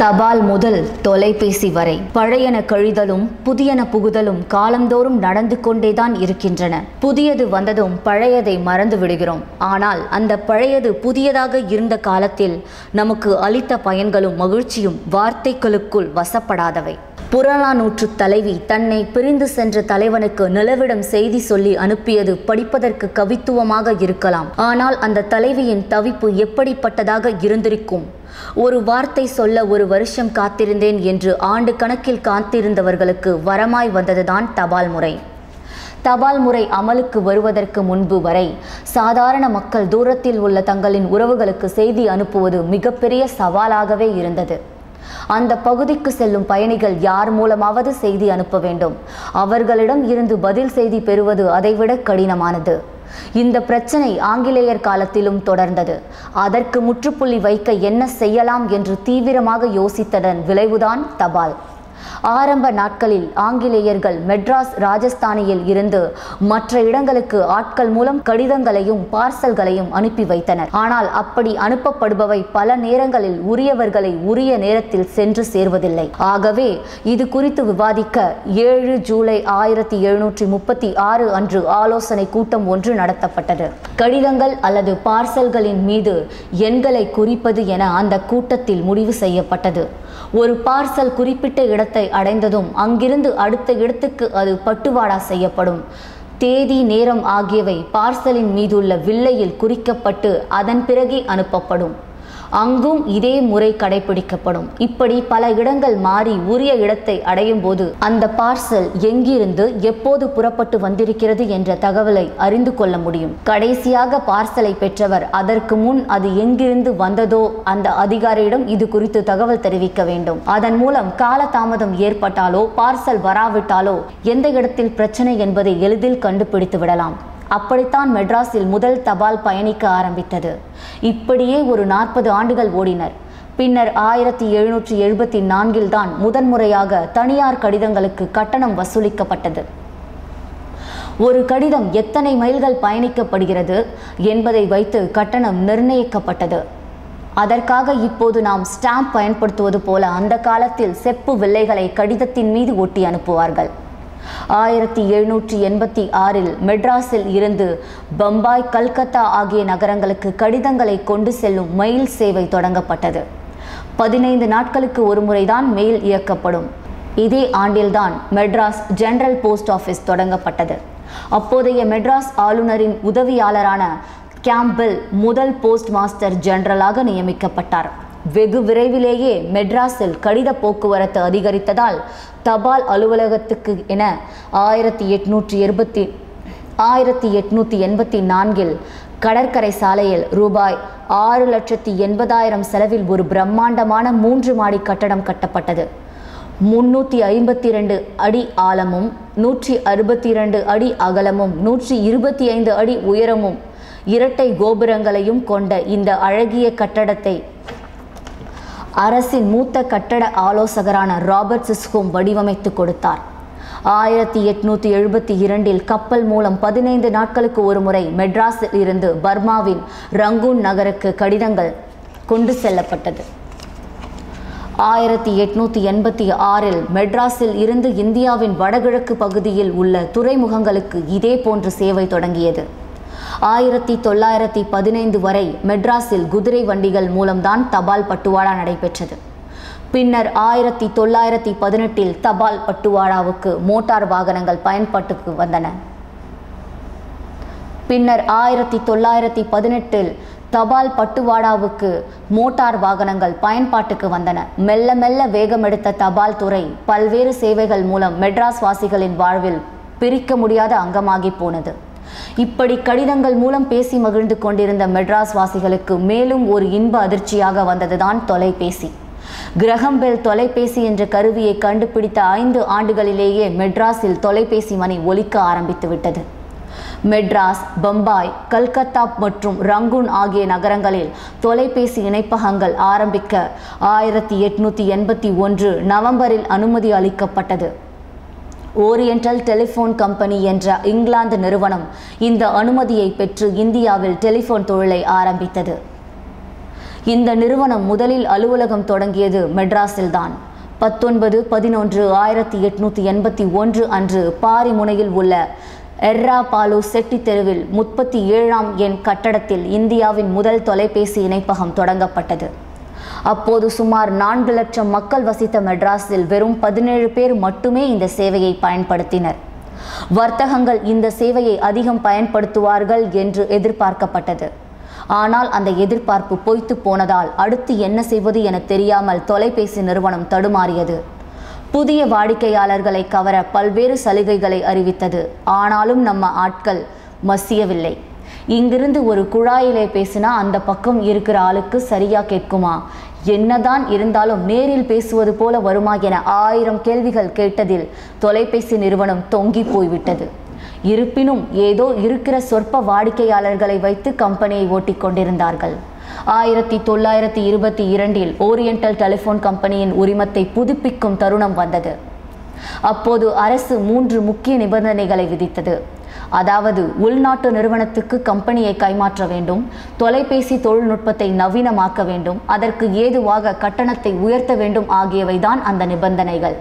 தபால் முதல் தொலைபேசி வரை பழையன கழிதலும் புதியன புகுதலும் காலந்தோறும் நடந்து கொண்டேதான் இருக்கின்றன. புதியது வந்ததும் பழையதை மறந்து விடுகிறோம். ஆனால் அந்த பழையது புதியதாக இருந்த காலத்தில் நமக்கு அளித்த பயன்களும் மகிழ்ச்சியும் வார்த்தைகளுக்குள் வசப்படாதவை. புறநானூற்று தலைவி தன்னை பிரிந்து சென்ற தலைவனுக்கு நிலவிடம் செய்தி சொல்லி அனுப்பியது படிப்பதற்கு கவித்துவமாக இருக்கலாம். ஆனால் அந்த தலைவியின் தவிப்பு எப்படிப்பட்டதாக இருந்திருக்கும்? ஒரு வார்த்தை சொல்ல ஒரு வருஷம் காத்திருந்தேன் என்று ஆண்டு கணக்கில் காத்திருந்தவர்களுக்கு வரமாய் வந்ததுதான் தபால் முறை. தபால் முறை அமலுக்கு வருவதற்கு முன்பு வரை சாதாரண மக்கள் தூரத்தில் உள்ள தங்களின் உறவுகளுக்கு செய்தி அனுப்புவது மிகப்பெரிய சவாலாகவே இருந்தது. அந்த பகுதிக்கு செல்லும் பயணிகள் யார் மூலமாவது செய்தி அனுப்ப வேண்டும். அவர்களிடம் இருந்து பதில் செய்தி பெறுவது அதைவிட கடினமானது. இந்த பிரச்சனை ஆங்கிலேயர் காலத்திலும் தொடர்ந்தது. அதற்கு முற்றுப்புள்ளி வைக்க என்ன செய்யலாம் என்று தீவிரமாக யோசித்ததன் விளைவுதான் தபால். ஆரம்ப நாட்களில் ஆங்கிலேயர்கள் மெட்ராஸ் ராஜஸ்தானியில் இருந்து மற்ற இடங்களுக்கு ஆட்கள் மூலம் கடிதங்களையும் பார்சல்களையும் அனுப்பி வைத்தனர். ஆனால் அப்படி அனுப்பப்படுபவை பல நேரங்களில் உரியவர்களை உரிய நேரத்தில் சென்று சேர்வதில்லை. ஆகவே இது குறித்து விவாதிக்க 7 ஜூலை 1736 அன்று ஆலோசனை கூட்டம் ஒன்று நடத்தப்பட்டது. கடிதங்கள் அல்லது பார்சல்களின் மீது எண்களை குறிப்பது என அந்த கூட்டத்தில் முடிவு செய்யப்பட்டது. ஒரு பார்சல் குறிப்பிட்ட இடத்தை அடைந்ததும் அங்கிருந்து அடுத்த இடத்துக்கு அது பட்டுவாடா செய்யப்படும். தேதி நேரம் ஆகியவை பார்சலின் மீதுள்ள வில்லையில் குறிக்கப்பட்டு அதன் பிறகே அனுப்பப்படும். அங்கும் இதே முறை கடைபிடிக்கப்படும். இப்படி பல இடங்கள் மாறி உரிய இடத்தை அடையும் போது அந்த பார்சல் எங்கிருந்து எப்போது புறப்பட்டு வந்திருக்கிறது என்ற தகவலை அறிந்து கொள்ள முடியும். கடைசியாக பார்சலை பெற்றவர் அதற்கு முன் அது எங்கிருந்து வந்ததோ அந்த அதிகாரியிடம் இது குறித்து தகவல் தெரிவிக்க வேண்டும். அதன் மூலம் கால தாமதம் ஏற்பட்டாலோ பார்சல் வராவிட்டாலோ எந்த இடத்தில் பிரச்சனை என்பதை எளிதில் கண்டுபிடித்து விடலாம். அப்படித்தான் மெட்ராஸில் முதல் தபால் பயணிக்க ஆரம்பித்தது. இப்படியே ஒரு 40 ஆண்டுகள் ஓடினர். பின்னர் 1774 தான் முதன்முறையாக தனியார் கடிதங்களுக்கு கட்டணம் வசூலிக்கப்பட்டது. ஒரு கடிதம் எத்தனை மைல்கள் பயணிக்கப்படுகிறது என்பதை வைத்து கட்டணம் நிர்ணயிக்கப்பட்டது. அதற்காக இப்போது நாம் ஸ்டாம்ப் பயன்படுத்துவது போல அந்த காலத்தில் செப்பு வில்லைகளை கடிதத்தின் மீது ஒட்டி அனுப்புவார்கள். 1786 மெட்ராஸில் இருந்து பம்பாய், கல்கத்தா ஆகிய நகரங்களுக்கு கடிதங்களை கொண்டு செல்லும் மெயில் சேவை தொடங்கப்பட்டது. 15 நாட்களுக்கு ஒரு முறைதான் மெயில் இயக்கப்படும். இதே ஆண்டில்தான் மெட்ராஸ் ஜெனரல் போஸ்ட் ஆஃபீஸ் தொடங்கப்பட்டது. அப்போதைய மெட்ராஸ் ஆளுநரின் உதவியாளரான கேம்பெல் முதல் போஸ்ட் மாஸ்டர் ஜெனரலாக நியமிக்கப்பட்டார். வெகு விரைவிலேயே மெட்ராஸில் கடித போக்குவரத்து அதிகரித்ததால் தபால் அலுவலகத்துக்கு என 1884 கடற்கரை சாலையில் ரூபாய் 6,80,000 செலவில் ஒரு பிரம்மாண்டமான 3 மாடி கட்டடம் கட்டப்பட்டது. 352 அடி ஆழமும் 162 அடி அகலமும் 125 அடி உயரமும் இரட்டை கோபுரங்களையும் கொண்ட இந்த அழகிய கட்டடத்தை அரசின் மூத்த கட்டட ஆலோசகரான ராபர்ட் சிஸ்கோம் வடிவமைத்து கொடுத்தார். 1872 கப்பல் மூலம் 15 நாட்களுக்கு ஒரு முறை மெட்ராஸில் இருந்து பர்மாவின் ரங்கூன் நகருக்கு கடிதங்கள் கொண்டு செல்லப்பட்டது. 1886 மெட்ராஸில் இருந்து இந்தியாவின் வடகிழக்கு பகுதியில் உள்ள துறைமுகங்களுக்கு இதே போன்ற சேவை தொடங்கியது. 1915 வரை மெட்ராஸில் குதிரை வண்டிகள் மூலம்தான் தபால் பட்டுவாடா நடைபெற்றது. பின்னர் 1918 தபால் பட்டுவாடாவுக்கு மோட்டார் வாகனங்கள் பயன்பாட்டுக்கு வந்தன. பின்னர் 1918 தபால் பட்டுவாடாவுக்கு மோட்டார் வாகனங்கள் பயன்பாட்டுக்கு வந்தன. மெல்ல மெல்ல வேகமெடுத்த தபால் துறை பல்வேறு சேவைகள் மூலம் மெட்ராஸ் வாசிகளின் வாழ்வில் பிரிக்க முடியாத அங்கமாகி போனது. இப்படி கடிதங்கள் மூலம் பேசி மகிழ்ந்து கொண்டிருந்த மெட்ராஸ் வாசிகளுக்கு மேலும் ஒரு இன்ப அதிர்ச்சியாக வந்ததுதான் தொலைபேசி. கிரஹம் பெல் தொலைபேசி என்ற கருவியை கண்டுபிடித்த 5 ஆண்டுகளிலேயே மெட்ராஸில் தொலைபேசி மணி ஒலிக்க ஆரம்பித்து விட்டது. மெட்ராஸ், பம்பாய், கல்கத்தா மற்றும் ரங்கூன் ஆகிய நகரங்களில் தொலைபேசி இணைப்பகங்கள் ஆரம்பிக்க 1881 நவம்பரில் அனுமதி அளிக்கப்பட்டது. ஓரியண்டல் டெலிஃபோன் கம்பெனி என்ற இங்கிலாந்து நிறுவனம் இந்த அனுமதியை பெற்று இந்தியாவில் டெலிஃபோன் தொழிலை ஆரம்பித்தது. இந்த நிறுவனம் முதலில் அலுவலகம் தொடங்கியது மெட்ராஸில்தான். 19/11/1881 அன்று பாரிமுனையில் உள்ள எர்ராபாலு செட்டி தெருவில் 37ஆம் எண் கட்டடத்தில் இந்தியாவின் முதல் தொலைபேசி இணைப்பகம் தொடங்கப்பட்டது. அப்போது சுமார் 4 லட்சம் மக்கள் வசித்த மெட்ராஸில் வெறும் 17 பேர் மட்டுமே இந்த சேவையை பயன்படுத்தினர். வர்த்தகங்கள் இந்த சேவையை அதிகம் பயன்படுத்துவார்கள் என்று எதிர்பார்க்கப்பட்டது. ஆனால் அந்த எதிர்பார்ப்பு பொய்த்து போனதால் அடுத்து என்ன செய்வது என தெரியாமல் தொலைபேசி நிறுவனம் தடுமாறியது. புதிய வாடிக்கையாளர்களை கவர பல்வேறு சலுகைகளை அறிவித்தது. ஆனாலும் நம்ம ஆட்கள் மசியவில்லை. இங்கிருந்து ஒரு குழாயிலே பேசினா அந்த பக்கம் இருக்கிற ஆளுக்கு சரியா கேட்குமா, என்னதான் இருந்தாலும் நேரில் பேசுவது போல வருமா என 1000 கேள்விகள் கேட்டதில் தொலைபேசி நிறுவனம் தொங்கி போய்விட்டது. இருப்பினும் ஏதோ இருக்கிற சொற்ப வாடிக்கையாளர்களை வைத்து கம்பெனியை ஓட்டிக் கொண்டிருந்தார்கள். 1922 ஓரியண்டல் டெலிஃபோன் கம்பெனியின் உரிமத்தை புதுப்பிக்கும் தருணம் வந்தது. அப்போது அரசு 3 முக்கிய நிபந்தனைகளை விதித்தது. அதாவது உள்நாட்டு நிறுவனத்துக்கு கம்பெனியை கைமாற்ற வேண்டும், தொலைபேசி தொழில்நுட்பத்தை நவீனமாக்க வேண்டும், அதற்கு ஏதுவாக கட்டணத்தை உயர்த்த வேண்டும் ஆகியவைதான் அந்த நிபந்தனைகள்.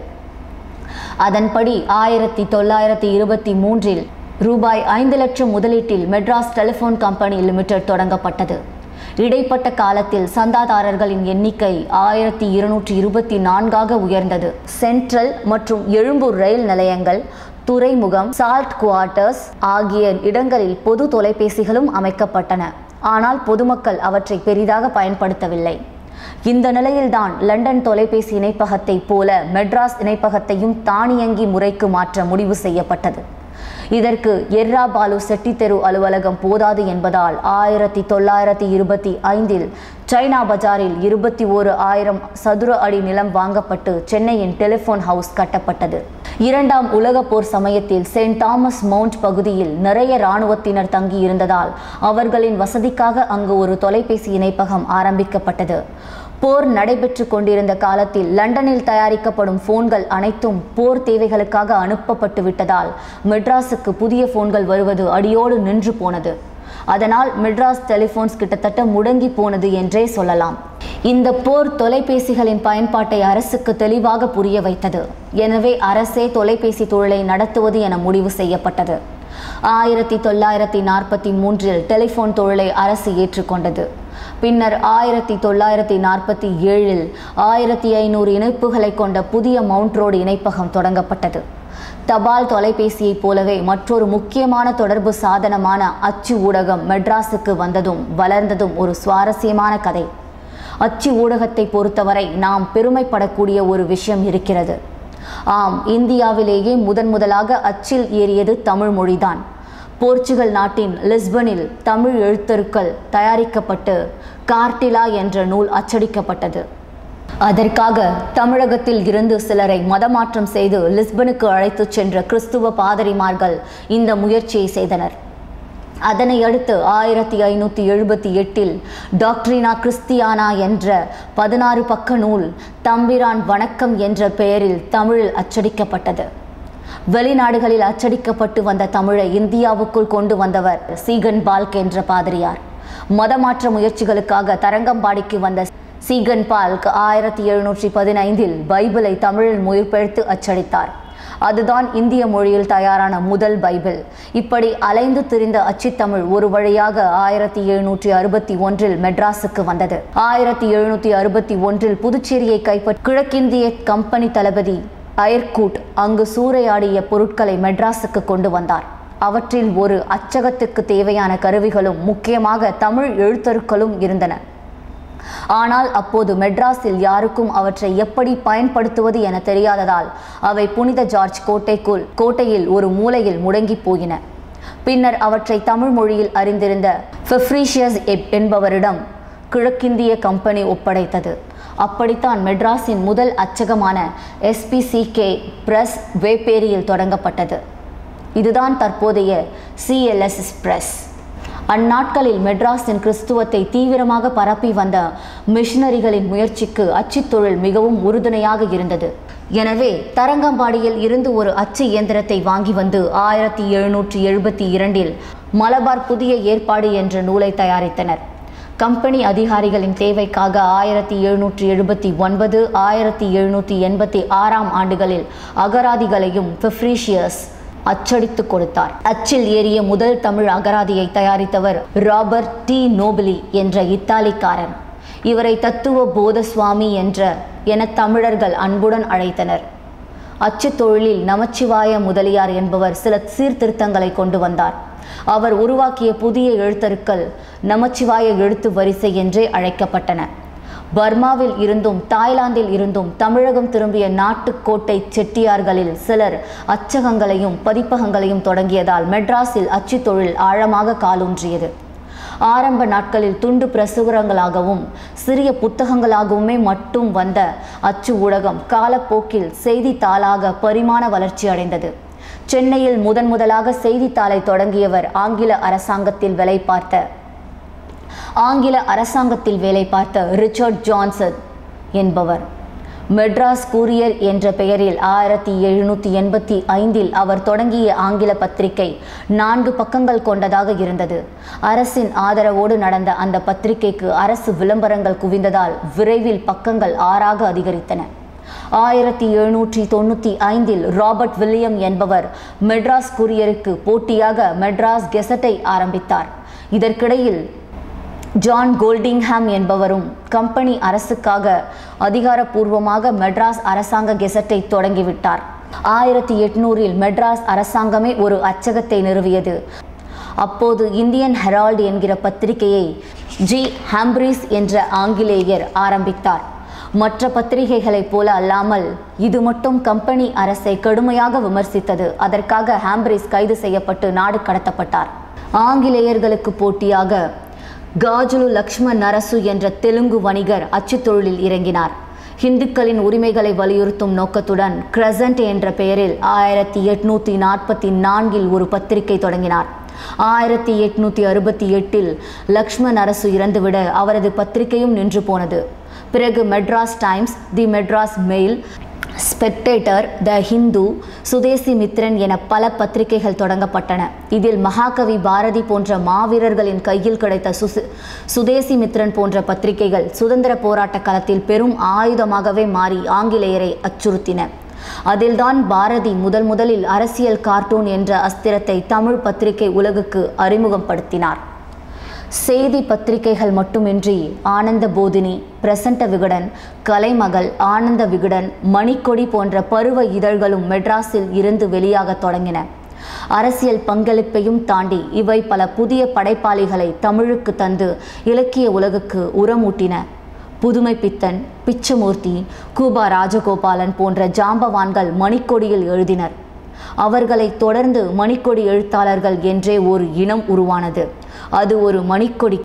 அதன்படி 1923 ரூபாய் 5 லட்சம் முதலீட்டில் மெட்ராஸ் டெலிஃபோன் கம்பெனி லிமிடெட் தொடங்கப்பட்டது. இடைப்பட்ட காலத்தில் சந்தாதாரர்களின் எண்ணிக்கை 1224ஆக உயர்ந்தது. சென்ட்ரல் மற்றும் எழும்பூர் ரயில் நிலையங்கள், துறைமுகம், சால்ட் குவார்ட்டர்ஸ் ஆகிய இடங்களில் பொது தொலைபேசிகளும் அமைக்கப்பட்டன. ஆனால் பொதுமக்கள் அவற்றை பெரிதாக பயன்படுத்தவில்லை. இந்த நிலையில்தான் லண்டன் தொலைபேசி இணைப்பகத்தை போல மெட்ராஸ் இணைப்பகத்தையும் தானியங்கி முறைக்கு மாற்ற முடிவு செய்யப்பட்டது. இதற்கு எர்ராபாலு செட்டி தெரு அலுவலகம் போதாது என்பதால் 1925 சைனா பஜாரில் 21,000 சதுர அடி நிலம் வாங்கப்பட்டு சென்னையின் டெலிஃபோன் ஹவுஸ் கட்டப்பட்டது. 2ஆம் உலகப் போர் சமயத்தில் செயின்ட் தாமஸ் மவுண்ட் பகுதியில் நிறைய இராணுவத்தினர் தங்கி இருந்ததால் அவர்களின் வசதிக்காக அங்கு ஒரு தொலைபேசி இணைப்பகம் ஆரம்பிக்கப்பட்டது. போர் நடைபெற்று கொண்டிருந்த காலத்தில் லண்டனில் தயாரிக்கப்படும் போன்கள் அனைத்தும் போர் தேவைகளுக்காக அனுப்பப்பட்டு விட்டதால் மெட்ராஸுக்கு புதிய போன்கள் வருவது அடியோடு நின்று போனது. அதனால் மெட்ராஸ் டெலிஃபோன்ஸ் கிட்டத்தட்ட முடங்கி போனது என்றே சொல்லலாம். இந்த போர் தொலைபேசிகளின் பயன்பாட்டை அரசுக்கு தெளிவாக புரிய வைத்தது. எனவே அரசே தொலைபேசி தொழிலை நடத்துவது என முடிவு செய்யப்பட்டது. 1943 டெலிஃபோன் தொழிலை அரசு ஏற்றுக்கொண்டது. பின்னர் 1947 1500 இணைப்புகளை கொண்ட புதிய மவுண்ட் ரோடு இணைப்பகம் தொடங்கப்பட்டது. தபால் தொலைபேசியைப் போலவே மற்றொரு முக்கியமான தொடர்பு சாதனமான அச்சு ஊடகம் மெட்ராஸுக்கு வந்ததும் வளர்ந்ததும் ஒரு சுவாரஸ்யமான கதை. அச்சு ஊடகத்தை பொறுத்தவரை நாம் பெருமைப்படக்கூடிய ஒரு விஷயம் இருக்கிறது. ஆம், இந்தியாவிலேயே முதலாக அச்சில் ஏறியது தமிழ் மொழிதான். போர்ச்சுகல் நாட்டின் லிஸ்பனில் தமிழ் எழுத்தருக்கள் தயாரிக்கப்பட்டு கார்டிலா என்ற நூல் அச்சடிக்கப்பட்டது. அதற்காக தமிழகத்தில் இருந்து சிலரை மதமாற்றம் செய்து லிஸ்பனுக்கு அழைத்துச் சென்ற கிறிஸ்துவ பாதிரிமார்கள் இந்த முயற்சியை செய்தனர். அதனை அடுத்து 1578 டாக்ட்ரினா கிறிஸ்டியானா என்ற 16 பக்க நூல் தம்பிரான் வணக்கம் என்ற பெயரில் தமிழில் அச்சடிக்கப்பட்டது. வெளிநாடுகளில் அச்சடிக்கப்பட்டு வந்த தமிழை இந்தியாவுக்குள் கொண்டு வந்தவர் சீகன் பால்க் என்ற பாதிரியார். மதமாற்ற முயற்சிகளுக்காக தரங்கம்பாடிக்கு வந்த சீகன் பால்க் 1715 பைபிளை தமிழில் மொழிபெயர்த்து அச்சடித்தார். அதுதான் இந்திய மொழியில் தயாரான முதல் பைபிள். இப்படி அலைந்து திரிந்த அச்சித்தமிழ் ஒரு வழியாக 1761 மெட்ராஸுக்கு வந்தது. 1761 புதுச்சேரியை கைப்பற்றி கிழக்கிந்திய கம்பெனி தளபதி அயர்கூட் அங்கு சூறையாடிய பொருட்களை மெட்ராஸுக்கு கொண்டு வந்தார். அவற்றில் ஒரு அச்சகத்துக்கு தேவையான கருவிகளும் முக்கியமாக தமிழ் எழுத்தருக்களும் இருந்தன. ஆனால் அப்போது மெட்ராஸில் யாருக்கும் அவற்றை எப்படி பயன்படுத்துவது என தெரியாததால் அவை புனித ஜார்ஜ் கோட்டையில் ஒரு மூலையில் முடங்கி போயின. பின்னர் அவற்றை தமிழ் மொழியில் அறிந்திருந்த ஃபெப்ரீஷியஸ் என்பவரிடம் கிழக்கிந்திய கம்பெனி ஒப்படைத்தது. அப்படித்தான் மெட்ராஸின் முதல் அச்சகமான SPCK பிரஸ் வேப்பேரியில் தொடங்கப்பட்டது. இதுதான் தற்போதைய CLS பிரஸ். அந்நாட்களில் மெட்ராஸின் கிறிஸ்துவத்தை தீவிரமாக பரப்பி வந்த மிஷனரிகளின் முயற்சிக்கு அச்சுத்தொழில் மிகவும் உறுதுணையாக இருந்தது. எனவே தரங்கம்பாடியில் இருந்து ஒரு அச்சு இயந்திரத்தை வாங்கி வந்து 1772 மலபார் புதிய ஏற்பாடு என்ற நூலை தயாரித்தனர். கம்பெனி அதிகாரிகளின் தேவைக்காக 1779 1786 ஆண்டுகளில் அகராதிகளையும் பெப்ரிஷியஸ் அச்சடித்து கொடுத்தார். அச்சில் ஏறிய முதல் தமிழ் அகராதியை தயாரித்தவர் ராபர்ட் டி நோபிலி என்ற இத்தாலிக்காரர். இவரை தத்துவ போதசுவாமி என தமிழர்கள் அன்புடன் அழைத்தனர். அச்சு தொழிலில் நமச்சிவாய முதலியார் என்பவர் சில சீர்திருத்தங்களை கொண்டு வந்தார். அவர் உருவாக்கிய புதிய எழுத்தருக்கள் நமச்சிவாய எழுத்து வரிசை என்றே அழைக்கப்பட்டன. பர்மாவில் இருந்தும் தாய்லாந்தில் இருந்தும் தமிழகம் திரும்பிய நாட்டுக்கோட்டை செட்டியார்களில் சிலர் அச்சகங்களையும் பதிப்பகங்களையும் தொடங்கியதால் மெட்ராஸில் அச்சு தொழில் ஆழமாக காலூன்றியது. ஆரம்ப நாட்களில் துண்டு பிரசுரங்களாகவும் சிறிய புத்தகங்களாகவுமே மட்டும் வந்த அச்சு ஊடகம் காலப்போக்கில் செய்தித்தாளாக பரிமாண வளர்ச்சி அடைந்தது. சென்னையில் முதலாக செய்தித்தாளை தொடங்கியவர் ஆங்கில அரசாங்கத்தில் வேலை பார்த்த ரிச்சர்ட் ஜான்சன் என்பவர். மெட்ராஸ் கூரியர் என்ற பெயரில் 1785 அவர் தொடங்கிய ஆங்கில பத்திரிகை 4 பக்கங்கள் கொண்டதாக இருந்தது. அரசின் ஆதரவோடு நடந்த அந்த பத்திரிகைக்கு அரசு விளம்பரங்கள் குவிந்ததால் விரைவில் பக்கங்கள் 6 அதிகரித்தன. 1795 ராபர்ட் வில்லியம் என்பவர் மெட்ராஸ் கூரியருக்கு போட்டியாக மெட்ராஸ் கெசட்டை ஆரம்பித்தார். இதற்கிடையில் ஜான் கோல்டிங்ஹாம் என்பவரும் கம்பெனி அரசுக்காக அதிகாரப்பூர்வமாக மெட்ராஸ் அரசாங்க கெசட்டை தொடங்கிவிட்டார். 1800 மெட்ராஸ் அரசாங்கமே ஒரு அச்சகத்தை நிறுவியது. அப்போது இந்தியன் ஹெரால்டு என்கிற பத்திரிகையை ஜி ஹாம்பிரிஸ் என்ற ஆங்கிலேயர் ஆரம்பித்தார். மற்ற பத்திரிகைகளைப் போல அல்லாமல் இது மட்டும் கம்பெனி அரசை கடுமையாக விமர்சித்தது. அதற்காக ஹாம்பிரிஸ் கைது செய்யப்பட்டு நாடு கடத்தப்பட்டார். ஆங்கிலேயர்களுக்கு போட்டியாக காஜுலு லக்ஷ்மண் நரசு என்ற தெலுங்கு வணிகர் அச்சு தொழிலில் இறங்கினார். இந்துக்களின் உரிமைகளை வலியுறுத்தும் நோக்கத்துடன் கிரசன்ட் என்ற பெயரில் 1844 ஒரு பத்திரிகை தொடங்கினார். 1868 லக்ஷ்மண் நரசு இறந்துவிட அவரது பத்திரிகையும் நின்று போனது. பிறகு மெட்ராஸ் டைம்ஸ், தி மெட்ராஸ் மெயில், ஸ்பெக்டேட்டர், த ஹிந்து, சுதேசி மித்ரன் என பல பத்திரிகைகள் தொடங்கப்பட்டன. இதில் மகாகவி பாரதி போன்ற மாவீரர்களின் கையில் கிடைத்த சுதேசி மித்ரன் போன்ற பத்திரிகைகள் சுதந்திர போராட்ட களத்தில் பெரும் ஆயுதமாகவே மாறி ஆங்கிலேயரை அச்சுறுத்தின. அதில்தான் பாரதி முதலில் அரசியல் கார்ட்டூன் என்ற அஸ்திரத்தை தமிழ் பத்திரிகை உலகுக்கு அறிமுகப்படுத்தினார். செய்தி பத்திரிகைகள் மட்டுமின்றி ஆனந்த போதினி, பிரசன்ட விகடன், கலைமகள், ஆனந்த விகடன், மணிக்கொடி போன்ற பருவ இதழ்களும் மெட்ராஸில் இருந்து வெளியாக தொடங்கின. அரசியல் பங்களிப்பையும் தாண்டி இவை பல புதிய படைப்பாளிகளை தமிழுக்கு தந்து இலக்கிய உலகுக்கு உரமூட்டின. புதுமை பித்தன், பிச்சமூர்த்தி, கூபா ராஜகோபாலன் போன்ற ஜாம்பவான்கள் மணிக்கொடியில் எழுதினர். அவர்களை தொடர்ந்து மணிக்கொடி எழுத்தாளர்கள் என்றே ஒரு இனம் உருவானது. அது ஒரு மணிக்கொடி